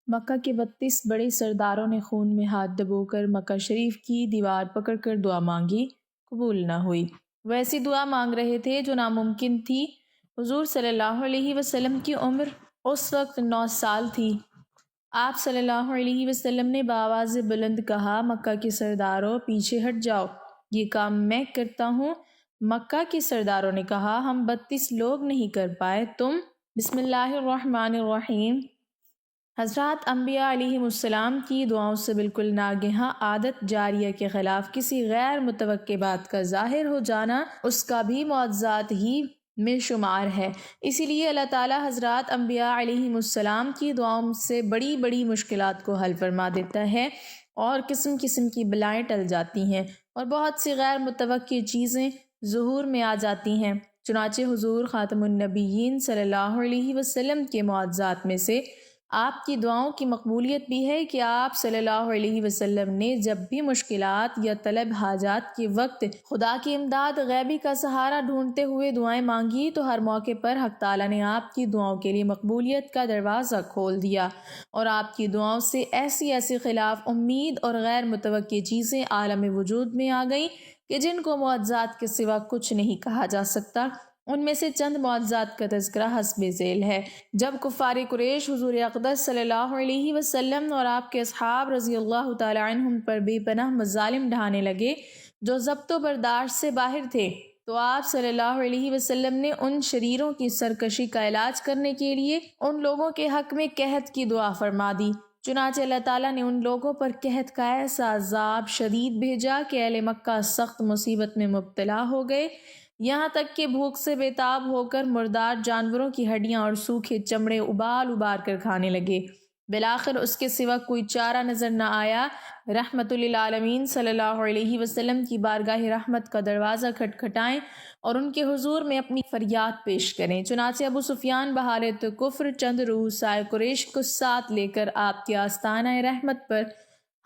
مکہ کے 32 بڑے سرداروں نے خون میں ہاتھ ڈبو کر مکہ شریف کی دیوار پکڑ کر دعا مانگی، قبول نہ ہوئی۔ وہ ایسی دعا مانگ رہے تھے جو ناممکن تھی۔ حضور صلی اللہ علیہ وسلم کی عمر اس وقت 9 سال تھی۔ آپ صلی اللہ علیہ وسلم نے بآواز بلند کہا، مکہ کے سرداروں پیچھے ہٹ جاؤ، یہ کام میں کرتا ہوں۔ مکہ کے سرداروں نے کہا، ہم 32 لوگ نہیں کر پائے، تم؟ بسم اللہ الرحمن الرحیم۔ حضرات انبیاء علیہم السلام کی دعاؤں سے بالکل ناگہاں عادت جاریہ کے خلاف کسی غیر متوقع بات کا ظاہر ہو جانا اس کا بھی معجزات ہی میں شمار ہے۔ اسی لیے اللہ تعالیٰ حضرات انبیاء علیہم السلام کی دعاؤں سے بڑی بڑی مشکلات کو حل فرما دیتا ہے اور قسم قسم کی بلائیں ٹل جاتی ہیں اور بہت سی غیر متوقع چیزیں ظہور میں آ جاتی ہیں۔ چنانچہ حضور خاتم النبیین صلی اللہ علیہ وسلم کے معجزات میں سے آپ کی دعاؤں کی مقبولیت بھی ہے کہ آپ صلی اللہ علیہ وسلم نے جب بھی مشکلات یا طلب حاجات کے وقت خدا کی امداد غیبی کا سہارا ڈھونڈتے ہوئے دعائیں مانگی تو ہر موقع پر حق تعالیٰ نے آپ کی دعاؤں کے لیے مقبولیت کا دروازہ کھول دیا اور آپ کی دعاؤں سے ایسی خلاف امید اور غیر متوقع چیزیں عالم وجود میں آ گئیں کہ جن کو معجزات کے سوا کچھ نہیں کہا جا سکتا۔ ان میں سے چند معجزات کا تذکرہ حسب ذیل ہے۔ جب کفار قریش حضور اقدس صلی اللہ علیہ وسلم اور آپ کے اصحاب رضی اللہ تعالی عنہم پر بے پناہ مظالم ڈھانے لگے جو ضبط و برداشت سے باہر تھے، تو آپ صلی اللہ علیہ وسلم نے ان شریروں کی سرکشی کا علاج کرنے کے لیے ان لوگوں کے حق میں قحط کی دعا فرما دی۔ چنانچہ اللہ تعالیٰ نے ان لوگوں پر قحط کا ایسا عذاب شدید بھیجا کہ اہل مکہ سخت مصیبت میں مبتلا ہو گئے، یہاں تک کہ بھوک سے بےتاب ہو کر مردار جانوروں کی ہڈیاں اور سوکھے چمڑے ابال کر کھانے لگے۔ بالآخر اس کے سوا کوئی چارہ نظر نہ آیا، رحمت للعالمین صلی اللہ علیہ وسلم کی بارگاہ رحمت کا دروازہ کھٹکھٹائیں اور ان کے حضور میں اپنی فریاد پیش کریں۔ چنانچہ ابو سفیان بحالت کفر چند رؤسائے قریش کو ساتھ لے کر آپ کے آستانہ رحمت پر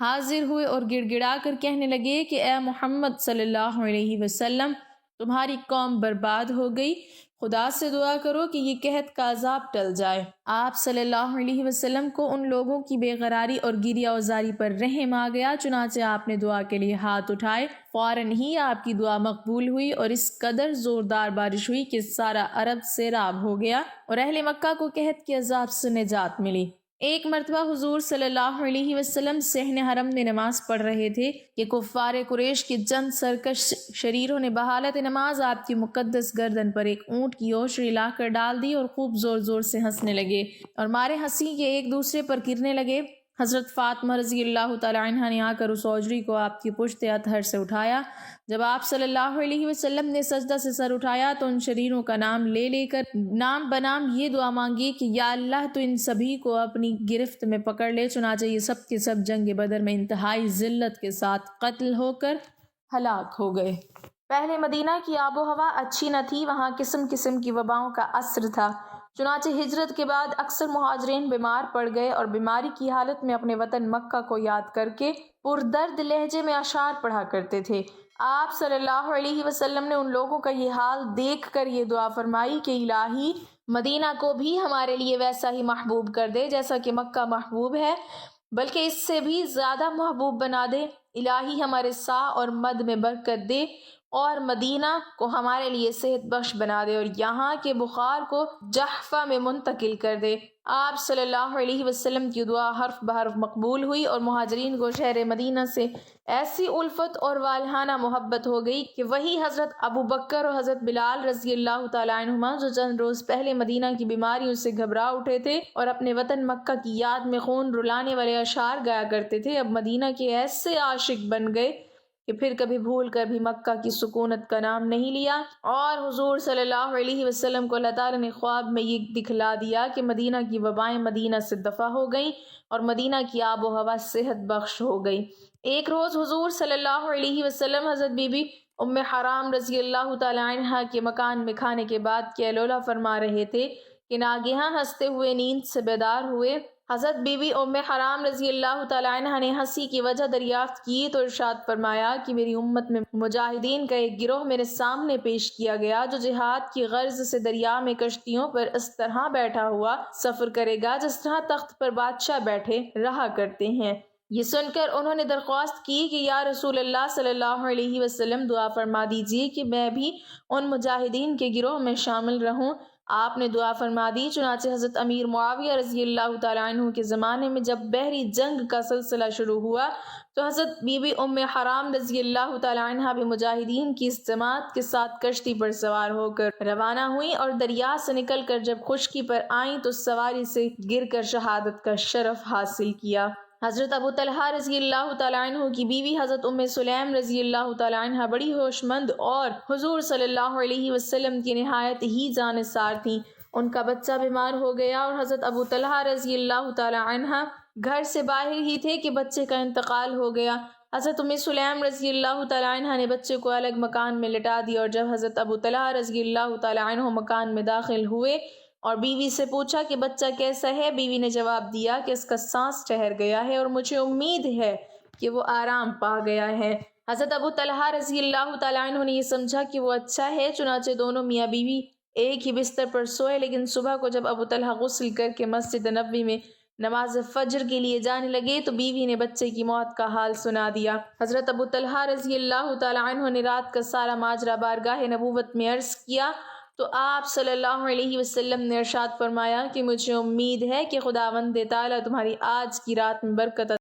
حاضر ہوئے اور گڑ گڑا کر کہنے لگے کہ اے محمد صلی اللہ علیہ وسلم، تمہاری قوم برباد ہو گئی، خدا سے دعا کرو کہ یہ قحط کا عذاب ٹل جائے۔ آپ صلی اللہ علیہ وسلم کو ان لوگوں کی بے قراری اور گریہ وزاری پر رحم آ گیا، چنانچہ آپ نے دعا کے لیے ہاتھ اٹھائے، فوراً ہی آپ کی دعا مقبول ہوئی اور اس قدر زوردار بارش ہوئی کہ سارا عرب سیراب ہو گیا اور اہل مکہ کو قحط کے عذاب سے نجات ملی۔ ایک مرتبہ حضور صلی اللہ علیہ وسلم صحن حرم میں نماز پڑھ رہے تھے کہ کفار قریش کے چند سرکش شریروں نے بحالت نماز آپ کی مقدس گردن پر ایک اونٹ کی اوشری لا کر ڈال دی اور خوب زور زور سے ہنسنے لگے اور مارے ہنسی کے ایک دوسرے پر گرنے لگے۔ حضرت فاطمہ رضی اللہ تعالی عنہا نے آ کر اس اوجری کو آپ کی پشت اطہر سے اٹھایا۔ جب آپ صلی اللہ علیہ وسلم نے سجدہ سے سر اٹھایا تو ان شریروں کا نام لے کر نام بنام یہ دعا مانگی کہ یا اللہ تو ان سبھی کو اپنی گرفت میں پکڑ لے۔ چنانچہ یہ سب کے سب جنگ بدر میں انتہائی ذلت کے ساتھ قتل ہو کر ہلاک ہو گئے۔ پہلے مدینہ کی آب و ہوا اچھی نہ تھی، وہاں قسم قسم کی وباؤں کا اثر تھا۔ چنانچہ ہجرت کے بعد اکثر مہاجرین بیمار پڑ گئے اور بیماری کی حالت میں اپنے وطن مکہ کو یاد کر کے پردرد لہجے میں اشعار پڑھا کرتے تھے۔ آپ صلی اللہ علیہ وسلم نے ان لوگوں کا یہ حال دیکھ کر یہ دعا فرمائی کہ الہی مدینہ کو بھی ہمارے لیے ویسا ہی محبوب کر دے جیسا کہ مکہ محبوب ہے، بلکہ اس سے بھی زیادہ محبوب بنا دے۔ الہی ہمارے سا اور مد میں برکت دے اور مدینہ کو ہمارے لیے صحت بخش بنا دے اور یہاں کے بخار کو جحفہ میں منتقل کر دے۔ آپ صلی اللہ علیہ وسلم کی دعا حرف بحرف مقبول ہوئی اور مہاجرین کو شہر مدینہ سے ایسی الفت اور والہانہ محبت ہو گئی کہ وہی حضرت ابو بکر اور حضرت بلال رضی اللہ تعالی عنہما جو چند روز پہلے مدینہ کی بیماریوں سے گھبرا اٹھے تھے اور اپنے وطن مکہ کی یاد میں خون رلانے والے اشعار گایا کرتے تھے، اب مدینہ کے ایسے عاشق بن گئے کہ پھر کبھی بھول کر بھی مکہ کی سکونت کا نام نہیں لیا۔ اور حضور صلی اللہ علیہ وسلم کو اللہ تعالیٰ نے خواب میں یہ دکھلا دیا کہ مدینہ کی وبائیں مدینہ سے دفع ہو گئیں اور مدینہ کی آب و ہوا صحت بخش ہو گئی۔ ایک روز حضور صلی اللہ علیہ وسلم حضرت بی بی ام حرام رضی اللہ تعالی عنہا کے مکان میں کھانے کے بعد کیلولہ فرما رہے تھے کہ ناگہاں ہنستے ہوئے نیند سے بیدار ہوئے۔ حضرت بی بی ام حرام رضی اللہ تعالیٰ عنہ نے ہنسی کی وجہ دریافت کی تو ارشاد فرمایا کہ میری امت میں مجاہدین کا ایک گروہ میرے سامنے پیش کیا گیا جو جہاد کی غرض سے دریا میں کشتیوں پر اس طرح بیٹھا ہوا سفر کرے گا جس طرح تخت پر بادشاہ بیٹھے رہا کرتے ہیں۔ یہ سن کر انہوں نے درخواست کی کہ یا رسول اللہ صلی اللہ علیہ وسلم دعا فرما دیجیے کہ میں بھی ان مجاہدین کے گروہ میں شامل رہوں۔ آپ نے دعا فرما دی۔ چنانچہ حضرت امیر معاویہ رضی اللہ تعالیٰ عنہ کے زمانے میں جب بحری جنگ کا سلسلہ شروع ہوا تو حضرت بی بی ام حرام رضی اللہ تعالیٰ عنہ بھی مجاہدین کی اس جماعت کے ساتھ کشتی پر سوار ہو کر روانہ ہوئیں اور دریا سے نکل کر جب خشکی پر آئیں تو سواری سے گر کر شہادت کا شرف حاصل کیا۔ حضرت ابو طلحہ رضی اللہ تعالیٰ عنہ کی بیوی حضرت ام سلیم رضی اللہ تعالیٰ عنہ بڑی ہوش مند اور حضور صلی اللہ علیہ وسلم کی نہایت ہی جانثار تھیں۔ ان کا بچہ بیمار ہو گیا اور حضرت ابو طلحہ رضی اللہ تعالیٰ عنہ گھر سے باہر ہی تھے کہ بچے کا انتقال ہو گیا۔ حضرت ام سلیم رضی اللہ تعالیٰ عنہ نے بچے کو الگ مکان میں لٹا دیا اور جب حضرت ابو طلحہ رضی اللہ تعالیٰ عنہ مکان میں داخل ہوئے اور بیوی سے پوچھا کہ بچہ کیسا ہے، بیوی نے جواب دیا کہ اس کا سانس ٹھہر گیا ہے اور مجھے امید ہے کہ وہ آرام پا گیا ہے۔ حضرت ابو طلحہ رضی اللہ تعالیٰ عنہ نے یہ سمجھا کہ وہ اچھا ہے، چنانچہ دونوں میاں بیوی ایک ہی بستر پر سوئے، لیکن صبح کو جب ابو طلحہ غسل کر کے مسجد نبوی میں نماز فجر کے لیے جانے لگے تو بیوی نے بچے کی موت کا حال سنا دیا۔ حضرت ابو طلحہ رضی اللہ تعالیٰ عنہ نے رات کا سارا ماجرا بارگاہ نبوت میں عرض کیا تو آپ صلی اللہ علیہ وسلم نے ارشاد فرمایا کہ مجھے امید ہے کہ خداوند تعالیٰ تمہاری آج کی رات میں برکت